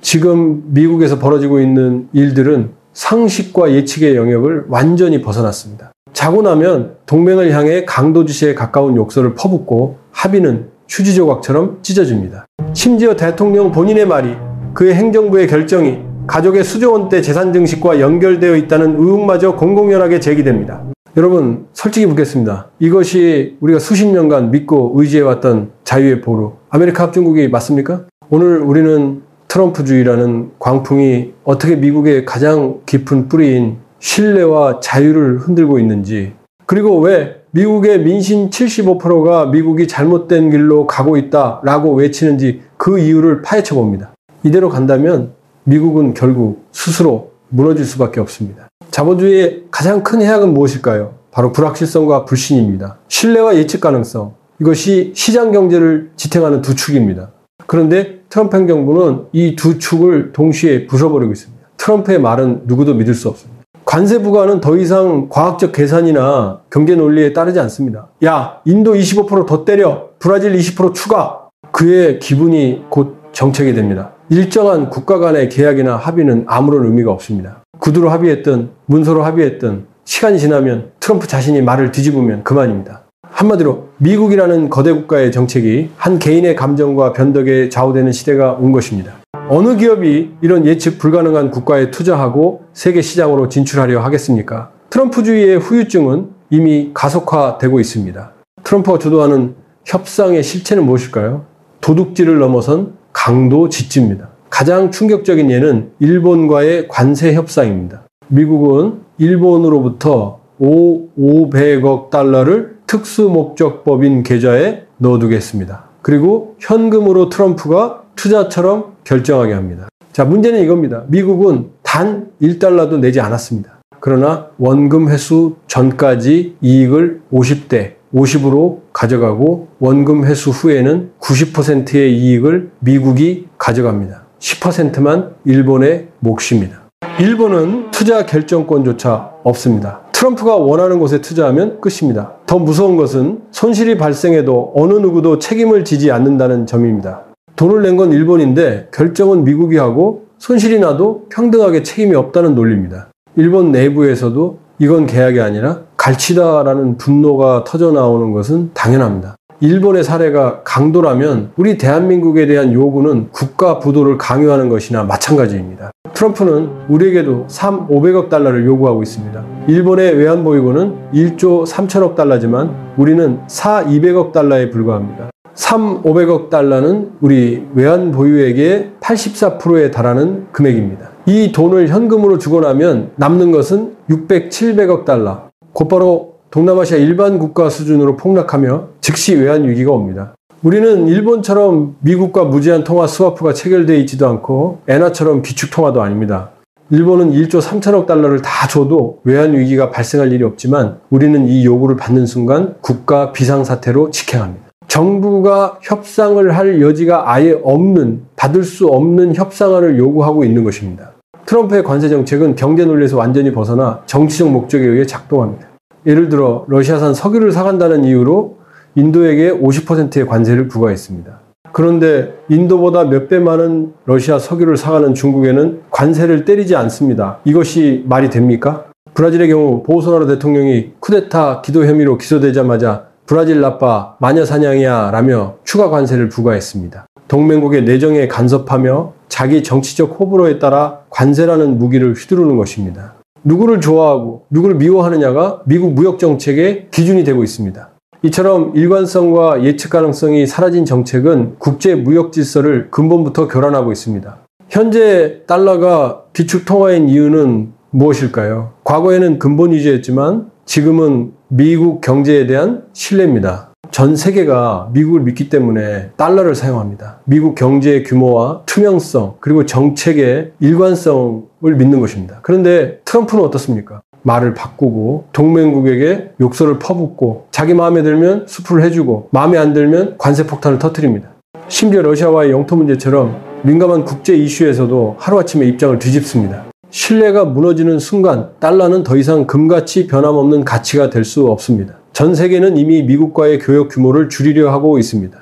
지금 미국에서 벌어지고 있는 일들은 상식과 예측의 영역을 완전히 벗어났습니다. 자고 나면 동맹을 향해 강도지시에 가까운 욕설을 퍼붓고 합의는 휴지 조각처럼 찢어집니다. 심지어 대통령 본인의 말이, 그의 행정부의 결정이 가족의 수조 원대 재산 증식과 연결되어 있다는 의혹마저 공공연하게 제기됩니다. 여러분, 솔직히 묻겠습니다. 이것이 우리가 수십 년간 믿고 의지해왔던 자유의 보루, 아메리카 합중국이 맞습니까? 오늘 우리는 트럼프주의라는 광풍이 어떻게 미국의 가장 깊은 뿌리인 신뢰와 자유를 흔들고 있는지, 그리고 왜 미국의 민심 75%가 미국이 잘못된 길로 가고 있다라고 외치는지 그 이유를 파헤쳐 봅니다. 이대로 간다면 미국은 결국 스스로 무너질 수밖에 없습니다. 자본주의의 가장 큰 해악은 무엇일까요? 바로 불확실성과 불신입니다. 신뢰와 예측 가능성, 이것이 시장 경제를 지탱하는 두 축입니다. 그런데 트럼프 행정부는 이 두 축을 동시에 부숴버리고 있습니다. 트럼프의 말은 누구도 믿을 수 없습니다. 관세 부과는 더 이상 과학적 계산이나 경제 논리에 따르지 않습니다. 야, 인도 25% 더 때려, 브라질 20% 추가. 그의 기분이 곧 정책이 됩니다. 일정한 국가 간의 계약이나 합의는 아무런 의미가 없습니다. 구두로 합의했든 문서로 합의했든 시간이 지나면 트럼프 자신이 말을 뒤집으면 그만입니다. 한마디로 미국이라는 거대 국가의 정책이 한 개인의 감정과 변덕에 좌우되는 시대가 온 것입니다. 어느 기업이 이런 예측 불가능한 국가에 투자하고 세계 시장으로 진출하려 하겠습니까? 트럼프주의의 후유증은 이미 가속화되고 있습니다. 트럼프가 주도하는 협상의 실체는 무엇일까요? 도둑질을 넘어선 강도 짓지입니다. 가장 충격적인 예는 일본과의 관세 협상입니다. 미국은 일본으로부터 500억 달러를 특수목적법인 계좌에 넣어두겠습니다. 그리고 현금으로 트럼프가 투자처럼 결정하게 합니다. 자, 문제는 이겁니다. 미국은 단 1달러도 내지 않았습니다. 그러나 원금 회수 전까지 이익을 50대 50으로 가져가고 원금 회수 후에는 90%의 이익을 미국이 가져갑니다. 10%만 일본의 몫입니다. 일본은 투자 결정권조차 없습니다. 트럼프가 원하는 곳에 투자하면 끝입니다. 더 무서운 것은 손실이 발생해도 어느 누구도 책임을 지지 않는다는 점입니다. 돈을 낸 건 일본인데 결정은 미국이 하고 손실이 나도 평등하게 책임이 없다는 논리입니다. 일본 내부에서도 이건 계약이 아니라 갈치다라는 분노가 터져나오는 것은 당연합니다. 일본의 사례가 강도라면 우리 대한민국에 대한 요구는 국가 부도를 강요하는 것이나 마찬가지입니다. 트럼프는 우리에게도 500억 달러를 요구하고 있습니다. 일본의 외환보유고는 1조 3천억 달러지만 우리는 200억 달러에 불과합니다. 500억 달러는 우리 외환보유액의 84%에 달하는 금액입니다. 이 돈을 현금으로 주고 나면 남는 것은 600, 700억 달러. 곧바로 동남아시아 일반 국가 수준으로 폭락하며 즉시 외환위기가 옵니다. 우리는 일본처럼 미국과 무제한 통화 스와프가 체결되어 있지도 않고 엔화처럼 비축통화도 아닙니다. 일본은 1조 3천억 달러를 다 줘도 외환위기가 발생할 일이 없지만 우리는 이 요구를 받는 순간 국가 비상사태로 직행합니다. 정부가 협상을 할 여지가 아예 없는, 받을 수 없는 협상안을 요구하고 있는 것입니다. 트럼프의 관세 정책은 경제 논리에서 완전히 벗어나 정치적 목적에 의해 작동합니다. 예를 들어 러시아산 석유를 사간다는 이유로 인도에게 50%의 관세를 부과했습니다. 그런데 인도보다 몇 배 많은 러시아 석유를 사가는 중국에는 관세를 때리지 않습니다. 이것이 말이 됩니까? 브라질의 경우 보소나루 대통령이 쿠데타 기도 혐의로 기소되자마자 브라질 나빠 마녀 사냥이야 라며 추가 관세를 부과했습니다. 동맹국의 내정에 간섭하며 자기 정치적 호불호에 따라 관세라는 무기를 휘두르는 것입니다. 누구를 좋아하고 누구를 미워하느냐가 미국 무역 정책의 기준이 되고 있습니다. 이처럼 일관성과 예측 가능성이 사라진 정책은 국제 무역 질서를 근본부터 교란하고 있습니다. 현재 달러가 기축 통화인 이유는 무엇일까요? 과거에는 근본 위주였지만 지금은 미국 경제에 대한 신뢰입니다. 전 세계가 미국을 믿기 때문에 달러를 사용합니다. 미국 경제의 규모와 투명성 그리고 정책의 일관성을 믿는 것입니다. 그런데 트럼프는 어떻습니까? 말을 바꾸고 동맹국에게 욕설을 퍼붓고 자기 마음에 들면 수풀을 해주고 마음에 안 들면 관세 폭탄을 터뜨립니다. 심지어 러시아와의 영토 문제처럼 민감한 국제 이슈에서도 하루아침에 입장을 뒤집습니다. 신뢰가 무너지는 순간 달러는 더 이상 금같이 변함없는 가치가 될 수 없습니다. 전 세계는 이미 미국과의 교역 규모를 줄이려 하고 있습니다.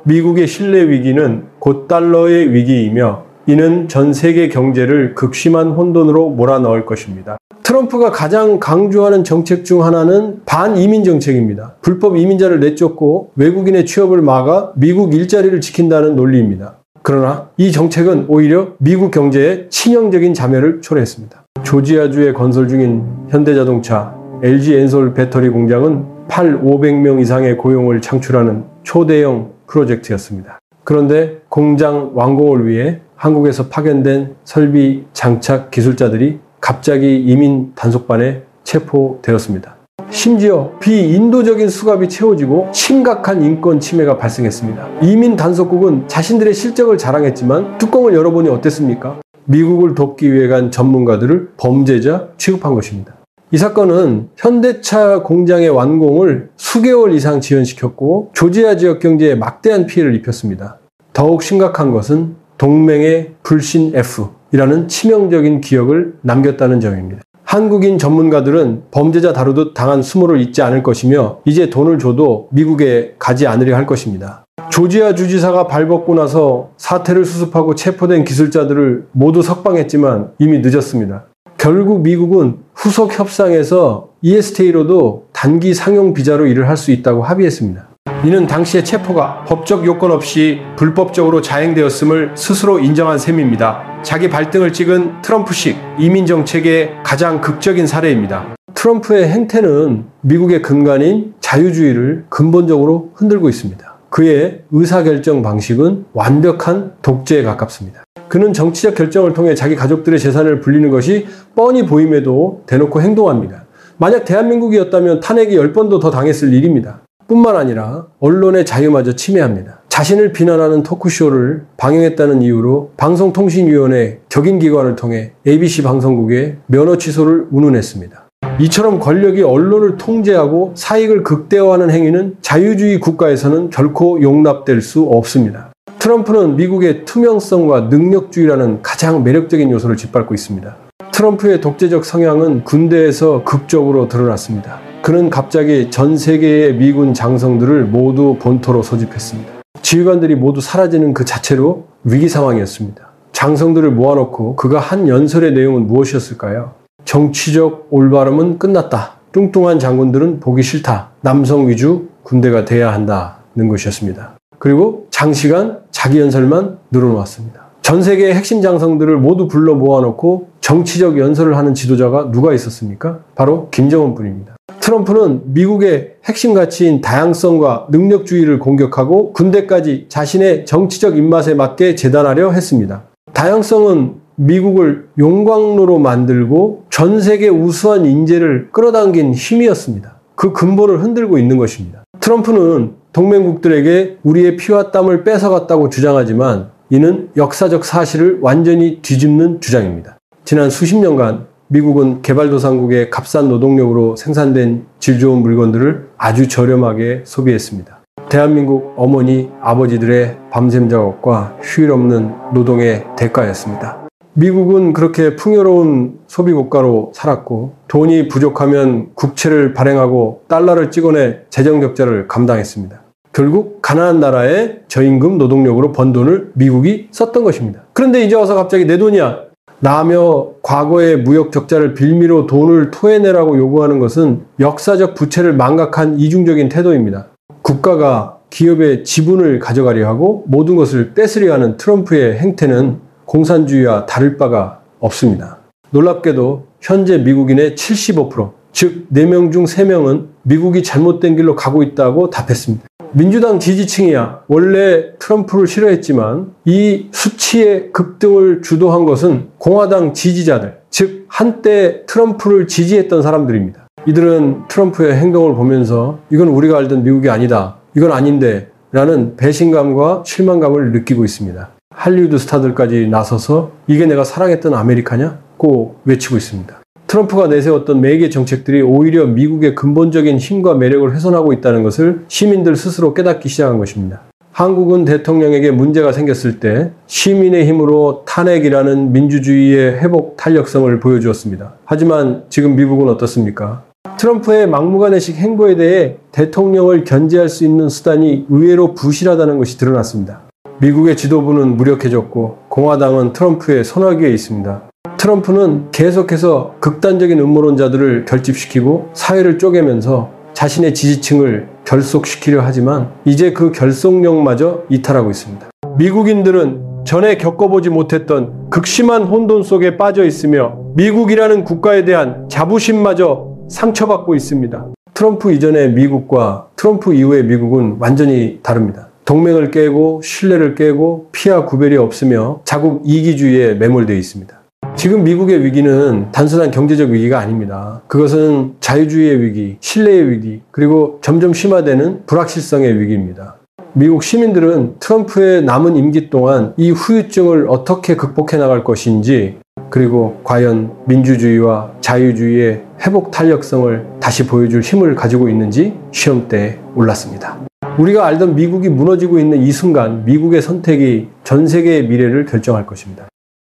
미국의 신뢰 위기는 곧 달러의 위기이며 이는 전 세계 경제를 극심한 혼돈으로 몰아넣을 것입니다. 트럼프가 가장 강조하는 정책 중 하나는 반이민 정책입니다. 불법 이민자를 내쫓고 외국인의 취업을 막아 미국 일자리를 지킨다는 논리입니다. 그러나 이 정책은 오히려 미국 경제에 치명적인 자멸을 초래했습니다. 조지아주에 건설 중인 현대자동차, LG엔솔 배터리 공장은 500명 이상의 고용을 창출하는 초대형 프로젝트였습니다. 그런데 공장 완공을 위해 한국에서 파견된 설비 장착 기술자들이 갑자기 이민 단속반에 체포되었습니다. 심지어 비인도적인 수갑이 채워지고 심각한 인권 침해가 발생했습니다. 이민 단속국은 자신들의 실적을 자랑했지만 뚜껑을 열어보니 어땠습니까? 미국을 돕기 위해 간 전문가들을 범죄자 취급한 것입니다. 이 사건은 현대차 공장의 완공을 수개월 이상 지연시켰고 조지아 지역 경제에 막대한 피해를 입혔습니다. 더욱 심각한 것은 동맹의 불신 F이라는 치명적인 기억을 남겼다는 점입니다. 한국인 전문가들은 범죄자 다루듯 당한 수모를 잊지 않을 것이며 이제 돈을 줘도 미국에 가지 않으려 할 것입니다. 조지아 주지사가 발벗고 나서 사태를 수습하고 체포된 기술자들을 모두 석방했지만 이미 늦었습니다. 결국 미국은 후속 협상에서 ESTA로도 단기 상용 비자로 일을 할 수 있다고 합의했습니다. 이는 당시의 체포가 법적 요건 없이 불법적으로 자행되었음을 스스로 인정한 셈입니다. 자기 발등을 찍은 트럼프식 이민 정책의 가장 극적인 사례입니다. 트럼프의 행태는 미국의 근간인 자유주의를 근본적으로 흔들고 있습니다. 그의 의사결정 방식은 완벽한 독재에 가깝습니다. 그는 정치적 결정을 통해 자기 가족들의 재산을 불리는 것이 뻔히 보임에도 대놓고 행동합니다. 만약 대한민국이었다면 탄핵이 10번도 더 당했을 일입니다. 뿐만 아니라 언론의 자유마저 침해합니다. 자신을 비난하는 토크쇼를 방영했다는 이유로 방송통신위원회 격인기관을 통해 ABC 방송국에 면허 취소를 운운했습니다. 이처럼 권력이 언론을 통제하고 사익을 극대화하는 행위는 자유주의 국가에서는 결코 용납될 수 없습니다. 트럼프는 미국의 투명성과 능력주의라는 가장 매력적인 요소를 짓밟고 있습니다. 트럼프의 독재적 성향은 군대에서 극적으로 드러났습니다. 그는 갑자기 전 세계의 미군 장성들을 모두 본토로 소집했습니다. 지휘관들이 모두 사라지는 그 자체로 위기 상황이었습니다. 장성들을 모아놓고 그가 한 연설의 내용은 무엇이었을까요? 정치적 올바름은 끝났다. 뚱뚱한 장군들은 보기 싫다. 남성 위주 군대가 돼야 한다는 것이었습니다. 그리고 장시간 자기 연설만 늘어놓았습니다. 전 세계의 핵심 장성들을 모두 불러 모아놓고 정치적 연설을 하는 지도자가 누가 있었습니까? 바로 김정은 뿐입니다. 트럼프는 미국의 핵심 가치인 다양성과 능력주의를 공격하고 군대까지 자신의 정치적 입맛에 맞게 재단하려 했습니다. 다양성은 미국을 용광로로 만들고 전 세계 우수한 인재를 끌어당긴 힘이었습니다. 그 근본을 흔들고 있는 것입니다. 트럼프는 동맹국들에게 우리의 피와 땀을 뺏어갔다고 주장하지만 이는 역사적 사실을 완전히 뒤집는 주장입니다. 지난 수십 년간 미국은 개발도상국의 값싼 노동력으로 생산된 질 좋은 물건들을 아주 저렴하게 소비했습니다. 대한민국 어머니, 아버지들의 밤샘 작업과 휴일 없는 노동의 대가였습니다. 미국은 그렇게 풍요로운 소비국가로 살았고 돈이 부족하면 국채를 발행하고 달러를 찍어내 재정적자를 감당했습니다. 결국 가난한 나라의 저임금 노동력으로 번 돈을 미국이 썼던 것입니다. 그런데 이제 와서 갑자기 내 돈이야 라며 과거의 무역 적자를 빌미로 돈을 토해내라고 요구하는 것은 역사적 부채를 망각한 이중적인 태도입니다. 국가가 기업의 지분을 가져가려 하고 모든 것을 뺏으려 하는 트럼프의 행태는 공산주의와 다를 바가 없습니다. 놀랍게도 현재 미국인의 75%, 즉 4명 중 3명은 미국이 잘못된 길로 가고 있다고 답했습니다. 민주당 지지층이야 원래 트럼프를 싫어했지만 이 수치의 급등을 주도한 것은 공화당 지지자들, 즉 한때 트럼프를 지지했던 사람들입니다. 이들은 트럼프의 행동을 보면서 이건 우리가 알던 미국이 아니다, 이건 아닌데 라는 배신감과 실망감을 느끼고 있습니다. 할리우드 스타들까지 나서서 이게 내가 사랑했던 아메리카냐? 고 외치고 있습니다. 트럼프가 내세웠던 매개 정책들이 오히려 미국의 근본적인 힘과 매력을 훼손하고 있다는 것을 시민들 스스로 깨닫기 시작한 것입니다. 한국은 대통령에게 문제가 생겼을 때 시민의 힘으로 탄핵이라는 민주주의의 회복 탄력성을 보여주었습니다. 하지만 지금 미국은 어떻습니까? 트럼프의 막무가내식 행보에 대해 대통령을 견제할 수 있는 수단이 의외로 부실하다는 것이 드러났습니다. 미국의 지도부는 무력해졌고 공화당은 트럼프의 손아귀에 있습니다. 트럼프는 계속해서 극단적인 음모론자들을 결집시키고 사회를 쪼개면서 자신의 지지층을 결속시키려 하지만 이제 그 결속력마저 이탈하고 있습니다. 미국인들은 전에 겪어보지 못했던 극심한 혼돈 속에 빠져 있으며 미국이라는 국가에 대한 자부심마저 상처받고 있습니다. 트럼프 이전의 미국과 트럼프 이후의 미국은 완전히 다릅니다. 동맹을 깨고 신뢰를 깨고 피하 구별이 없으며 자국 이기주의에 매몰되어 있습니다. 지금 미국의 위기는 단순한 경제적 위기가 아닙니다. 그것은 자유주의의 위기, 신뢰의 위기, 그리고 점점 심화되는 불확실성의 위기입니다. 미국 시민들은 트럼프의 남은 임기 동안 이 후유증을 어떻게 극복해 나갈 것인지, 그리고 과연 민주주의와 자유주의의 회복 탄력성을 다시 보여줄 힘을 가지고 있는지 시험대에 올랐습니다. 우리가 알던 미국이 무너지고 있는 이 순간 미국의 선택이 전 세계의 미래를 결정할 것입니다.